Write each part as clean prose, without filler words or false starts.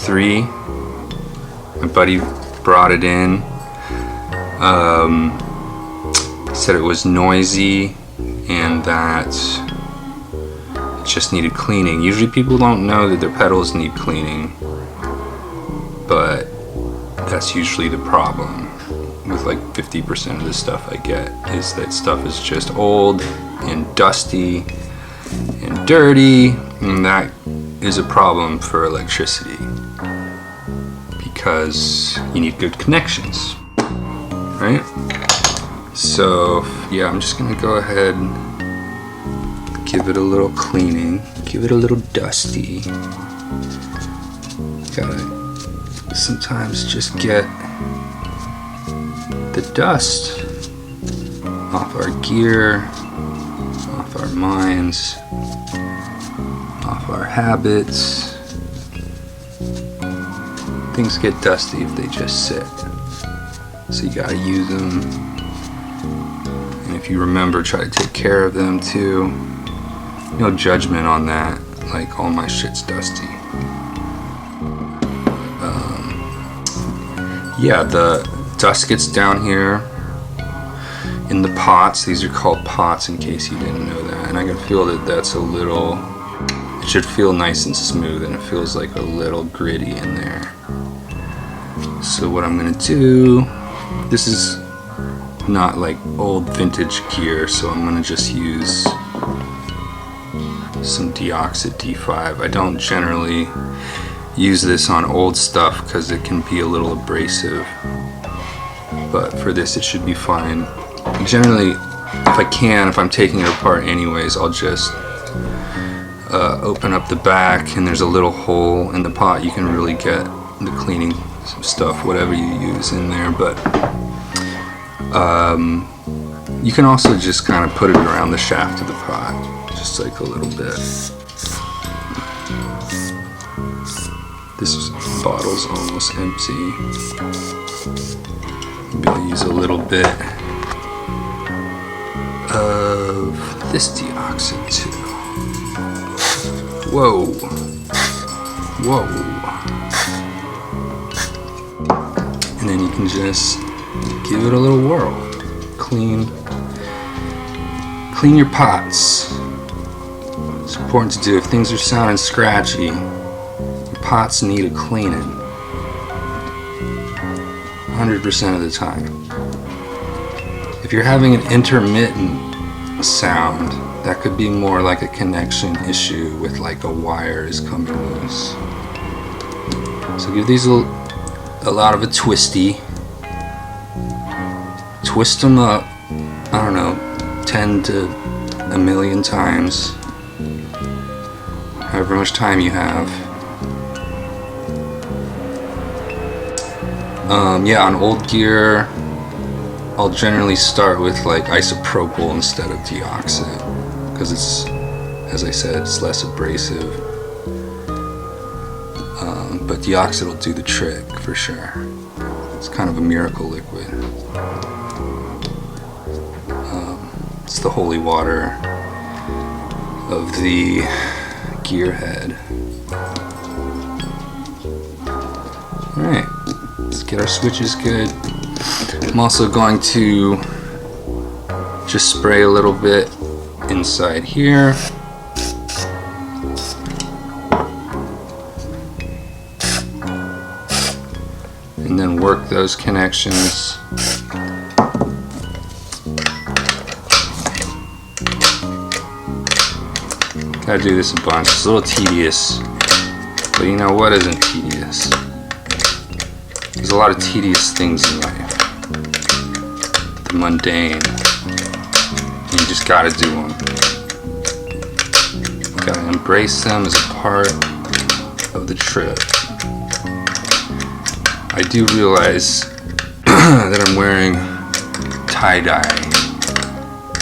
3. My buddy brought it in. Said it was noisy and that it just needed cleaning. Usually people don't know that their pedals need cleaning, but that's usually the problem with like 50% of the stuff I get, is that stuff is just old and dusty and dirty, and that is a problem for electricity because you need good connections, right? So yeah, I'm just gonna go ahead, give it a little cleaning, give it a little dusty. Gotta sometimes just get the dust off our gear, off our minds, off our habits. Things get dusty if they just sit, so you gotta use them. And if you remember, try to take care of them too. No judgment on that, like all my shit's dusty. Yeah, the dust gets down here in the pots. These are called pots, in case you didn't know that. And I can feel that that's a little, it should feel nice and smooth, and it feels like a little gritty in there. So what I'm gonna do, this is not like old vintage gear, so I'm gonna just use some Deoxit D5. I don't generally use this on old stuff because it can be a little abrasive, but for this it should be fine. Generally, if I'm taking it apart anyways, I'll just open up the back, and there's a little hole in the pot. You can really get the cleaning stuff, whatever you use, in there, but you can also just kind of put it around the shaft of the pot, just like a little bit. This bottle's almost empty. Maybe I'll use a little bit of this Deoxit too. Whoa. Whoa. And then you can just give it a little whirl. Clean your pots. It's important to do. If things are sounding scratchy, your pots need a cleaning 100% of the time. If you're having an intermittent sound, that could be more like a connection issue with like a wire is coming loose. So give these a lot of a twisty. Twist them up, I don't know, 10 to a million times, however much time you have. Yeah, on old gear, I'll generally start with like isopropyl instead of Deoxit, because it's, as I said, it's less abrasive. But Deoxit will do the trick for sure. It's kind of a miracle liquid. It's the holy water of the gearhead. Alright, let's get our switches good. I'm also going to just spray a little bit inside here. And then work those connections. Gotta do this a bunch. It's a little tedious, but you know what isn't tedious? There's a lot of tedious things in life. The mundane. You just gotta do them. You gotta embrace them as a part of the trip. I do realize that I'm wearing tie-dye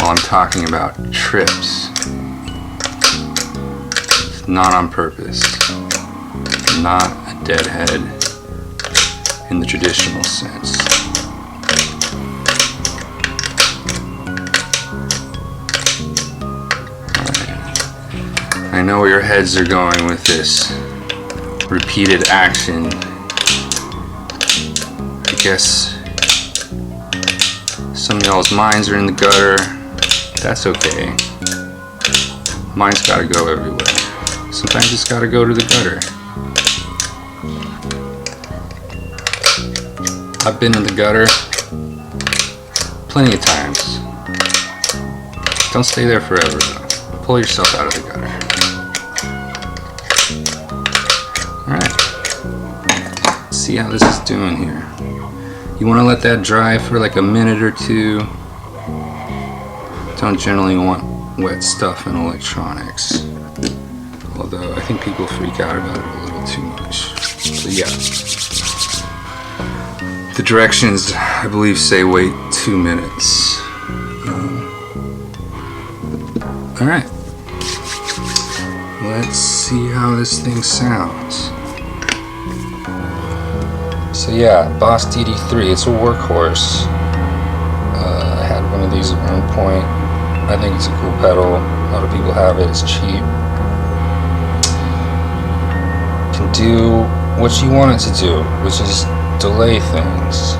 while I'm talking about trips. Not on purpose. Not a deadhead in the traditional sense. Right. I know where your heads are going with this. repeated action. I guess some of y'all's minds are in the gutter. That's okay. Mine's gotta go everywhere. Sometimes it's gotta go to the gutter. I've been in the gutter plenty of times. Don't stay there forever though. Pull yourself out of the gutter. Alright. See how this is doing here. You want to let that dry for like a minute or two. Don't generally want wet stuff in electronics. Although I think people freak out about it a little too much. So yeah. The directions, I believe, say wait 2 minutes. Alright. Let's see how this thing sounds. So yeah, Boss DD3, it's a workhorse. I had one of these at one point. I think it's a cool pedal. A lot of people have it, it's cheap. Can do what you want it to do, which is delay things.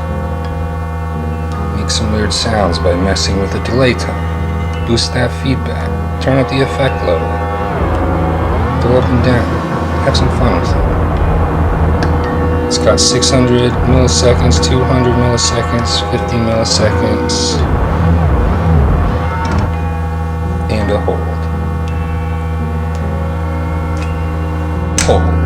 Make some weird sounds by messing with the delay tone. Boost that feedback. Turn up the effect level. Go up and down. Have some fun with it. It's got 600 milliseconds, 200 milliseconds, 50 milliseconds, and a hold. Hold.